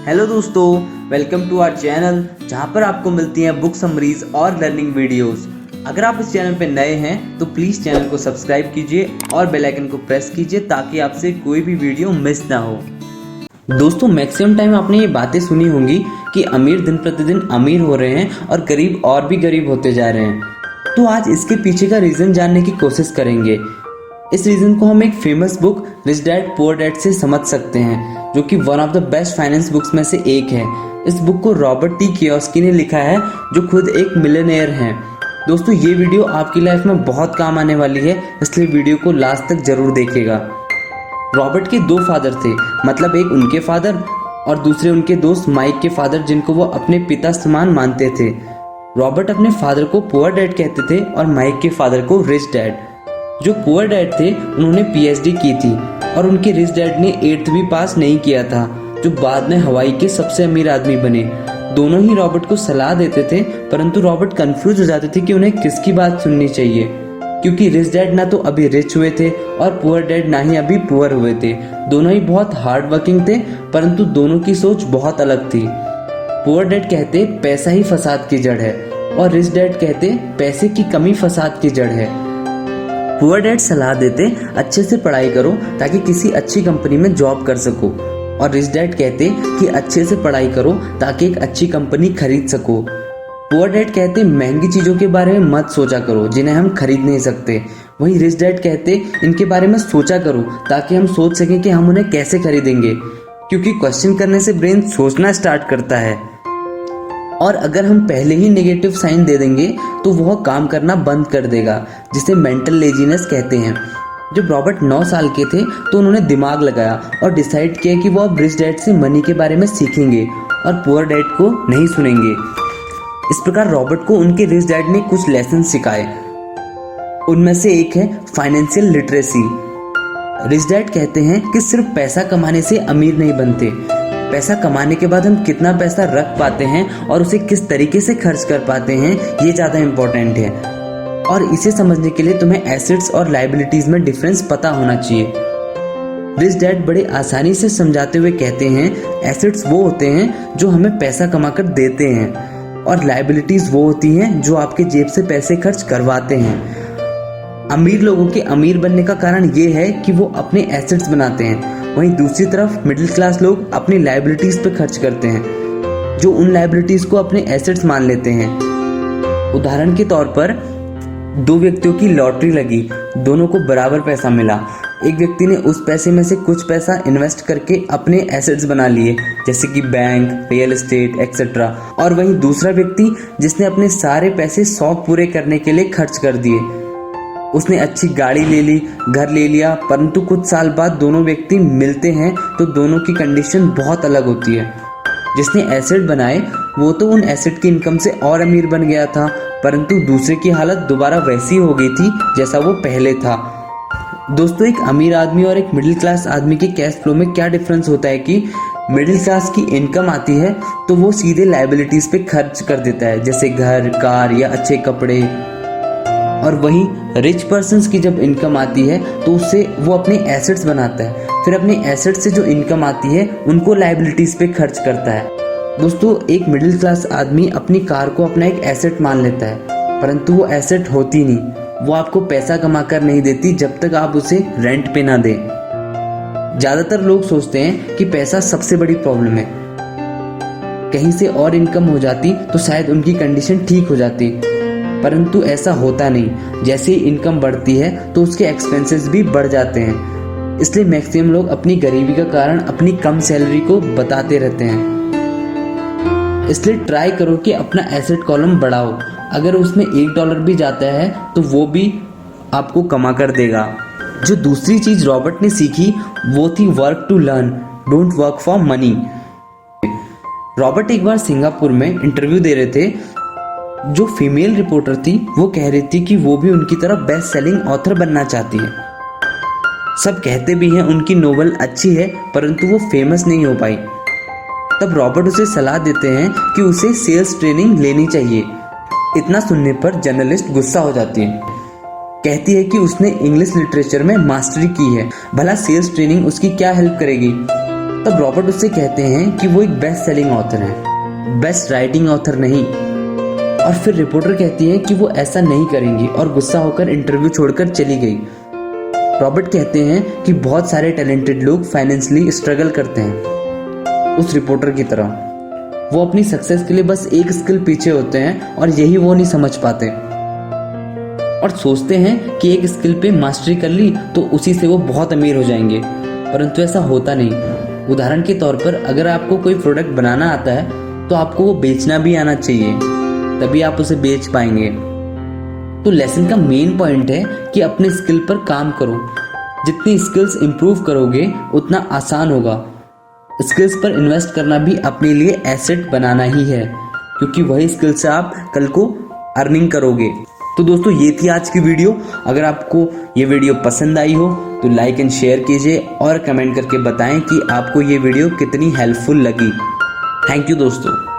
Hello दोस्तों, welcome to our channel जहां पर आपको मिलती हैं बुक समरीज और लर्निंग वीडियोस। अगर आप इस चैनल पर नए हैं तो प्लीज़ चैनल को सब्सक्राइब कीजिए और बेल आइकन को प्रेस कीजिए ताकि आपसे कोई भी वीडियो मिस ना हो। दोस्तों, मैक्सिमम टाइम आपने ये बातें सुनी होंगी कि अमीर दिन प्रतिदिन अमीर हो रहे हैं और गरीब और भी गरीब होते जा रहे हैं। तो आज इसके पीछे का रीज़न जानने की कोशिश करेंगे। इस रीज़न को हम एक famous book rich dad poor dad से समझ सकते हैं, जो कि one of the best finance books में से एक है। इस बुक को रॉबर्ट टी कियोसाकी ने लिखा है, जो खुद एक मिलियनेयर हैं। दोस्तों, ये वीडियो आपकी लाइफ में बहुत काम आने वाली है, इसलिए वीडियो को लास्ट तक जरूर देखिएगा। रॉबर्ट के दो फादर थे, मतलब एक उनके फादर और दूसरे उनके दोस्त माइक के फादर, जिनको वो अपने पिता समान मानते थे। रॉबर्ट अपने फादर को पुअर डैड कहते थे और माइक के फादर को रिच डैड। जो पुअर डैड थे उन्होंने पीएचडी की थी और उनके रिच डैड ने 8th भी पास नहीं किया था, जो बाद में हवाई के सबसे अमीर आदमी बने। दोनों ही रॉबर्ट को सलाह देते थे, परंतु रॉबर्ट कंफ्यूज हो जाते थे कि उन्हें किसकी बात सुननी चाहिए, क्योंकि रिच डैड ना तो अभी रिच हुए थे और पुअर डैड ना ही अभी पुअर हुए थे। दोनों ही बहुत हार्ड वर्किंग थे, परंतु दोनों की सोच बहुत अलग थी। पुअर डैड कहते पैसा ही फसाद की जड़ है और रिच डैड कहते पैसे की कमी फसाद की जड़ है। पुअर डैड सलाह देते अच्छे से पढ़ाई करो ताकि किसी अच्छी कंपनी में जॉब कर सको, और रिच डैड कहते कि अच्छे से पढ़ाई करो ताकि एक अच्छी कंपनी खरीद सको। पुअर डैड कहते महंगी चीज़ों के बारे में मत सोचा करो जिन्हें हम खरीद नहीं सकते। वहीं रिच डैड कहते इनके बारे में सोचा करो ताकि हम सोच सकें कि हम उन्हें कैसे खरीदेंगे, क्योंकि क्वेश्चन करने से ब्रेन सोचना स्टार्ट करता है, और अगर हम पहले ही नेगेटिव साइन दे देंगे तो वह काम करना बंद कर देगा, जिसे मेंटल लेजीनेस कहते हैं। जब रॉबर्ट 9 साल के थे तो उन्होंने दिमाग लगाया और डिसाइड किया कि वो अब रिच डैड से मनी के बारे में सीखेंगे और पुअर डैड को नहीं सुनेंगे। इस प्रकार रॉबर्ट को उनके रिच डैड ने कुछ लेसन सिखाए। उनमें से एक है फाइनेंशियल लिटरेसी। रिच डैड कहते हैं कि सिर्फ पैसा कमाने से अमीर नहीं बनते, पैसा कमाने के बाद हम कितना पैसा रख पाते हैं और उसे किस तरीके से खर्च कर पाते हैं, ये ज़्यादा इम्पोर्टेंट है। और इसे समझने के लिए तुम्हें एसेट्स और लायबिलिटीज में डिफरेंस पता होना चाहिए। रिच डैड बड़े आसानी से समझाते हुए कहते हैं एसेट्स वो होते हैं जो हमें पैसा कमाकर देते हैं, और लायबिलिटीज वो होती हैं जो आपके जेब से पैसे खर्च करवाते हैं। अमीर लोगों के अमीर बनने का कारण ये है कि वो अपने एसेट्स बनाते हैं, वहीं दूसरी तरफ मिडिल क्लास लोग अपनी लायबिलिटीज पे खर्च करते हैं, जो उन लायबिलिटीज को अपने एसेट्स मान लेते हैं। उदाहरण के तौर पर 2 व्यक्तियों की लॉटरी लगी, दोनों को बराबर पैसा मिला। एक व्यक्ति ने उस पैसे में से कुछ पैसा इन्वेस्ट करके अपने एसेट्स बना लिए, जैसे कि बैंक, रियल एस्टेट एक्सेट्रा, और वहीं दूसरा व्यक्ति जिसने अपने सारे पैसे शौक पूरे करने के लिए खर्च कर दिए। उसने अच्छी गाड़ी ले ली, घर ले लिया, परंतु कुछ साल बाद दोनों व्यक्ति मिलते हैं तो दोनों की कंडीशन बहुत अलग होती है। जिसने एसेट बनाए वो तो उन एसेट की इनकम से और अमीर बन गया था, परंतु दूसरे की हालत दोबारा वैसी हो गई थी जैसा वो पहले था। दोस्तों, एक अमीर आदमी और एक मिडिल क्लास आदमी के कैश फ्लो में क्या डिफरेंस होता है कि मिडिल क्लास की इनकम आती है तो वो सीधे लायबिलिटीज पे खर्च कर देता है, जैसे घर, कार या अच्छे कपड़े, और वहीं रिच पर्सन्स की जब इनकम आती है तो उससे वो अपने एसेट्स बनाता है, फिर अपने एसेट्स से जो इनकम आती है उनको लायबिलिटीज पे खर्च करता है। दोस्तों, एक मिडिल क्लास आदमी अपनी कार को अपना एक एसेट मान लेता है, परंतु वो एसेट होती नहीं, वो आपको पैसा कमा कर नहीं देती जब तक आप उसे रेंट पे ना दें। ज़्यादातर लोग सोचते हैं कि पैसा सबसे बड़ी प्रॉब्लम है, कहीं से और इनकम हो जाती तो शायद उनकी कंडीशन ठीक हो जाती, परंतु ऐसा होता नहीं। जैसे ही इनकम बढ़ती है तो उसके एक्सपेंसेस भी बढ़ जाते हैं। इसलिए मैक्सिमम लोग अपनी गरीबी का कारण अपनी कम सैलरी को बताते रहते हैं। इसलिए ट्राई करो कि अपना एसेट कॉलम बढ़ाओ। अगर उसमें $1 भी जाता है तो वो भी आपको कमा कर देगा। जो दूसरी चीज़ रॉबर्ट ने सीखी वो थी work to learn, don't work for money. Robert एक बार सिंगापुर में इंटरव्यू दे रहे थे। जो फीमेल रिपोर्टर थी वो कह रही थी कि वो भी उनकी तरह बेस्ट सेलिंग ऑथर बनना चाहती है। सब कहते भी हैं उनकी नोवेल अच्छी है, परंतु वो फेमस नहीं हो पाई। तब रॉबर्ट उसे सलाह देते हैं कि उसे सेल्स ट्रेनिंग लेनी चाहिए। इतना सुनने पर जर्नलिस्ट गुस्सा हो जाती है, कहती है कि उसने इंग्लिश लिटरेचर में मास्टरी की है, भला सेल्स ट्रेनिंग उसकी क्या हेल्प करेगी। तब रॉबर्ट उससे कहते हैं कि वो एक बेस्ट सेलिंग ऑथर है, बेस्ट राइटिंग ऑथर नहीं। और फिर रिपोर्टर कहती है कि वो ऐसा नहीं करेंगी और गुस्सा होकर इंटरव्यू छोड़कर चली गई। रॉबर्ट कहते हैं कि बहुत सारे टैलेंटेड लोग फाइनेंशियली स्ट्रगल करते हैं उस रिपोर्टर की तरह। वो अपनी सक्सेस के लिए बस एक स्किल पीछे होते हैं और यही वो नहीं समझ पाते और सोचते हैं कि एक स्किल पे मास्टरी कर ली तो उसी से वो बहुत अमीर हो जाएंगे, परंतु ऐसा होता नहीं। उदाहरण के तौर पर अगर आपको कोई प्रोडक्ट बनाना आता है तो आपको वो बेचना भी आना चाहिए, तभी आप उसे बेच पाएंगे। तो लेसन का मेन पॉइंट है कि अपने स्किल पर काम करो। जितनी स्किल्स इंप्रूव करोगे उतना आसान होगा। स्किल्स पर इन्वेस्ट करना भी अपने लिए एसेट बनाना ही है, क्योंकि वही स्किल से आप कल को अर्निंग करोगे। तो दोस्तों ये थी आज की वीडियो। अगर आपको ये वीडियो पसंद आई हो तो लाइक एंड शेयर कीजिए और कमेंट करके बताएं कि आपको ये वीडियो कितनी हेल्पफुल लगी। थैंक यू दोस्तों।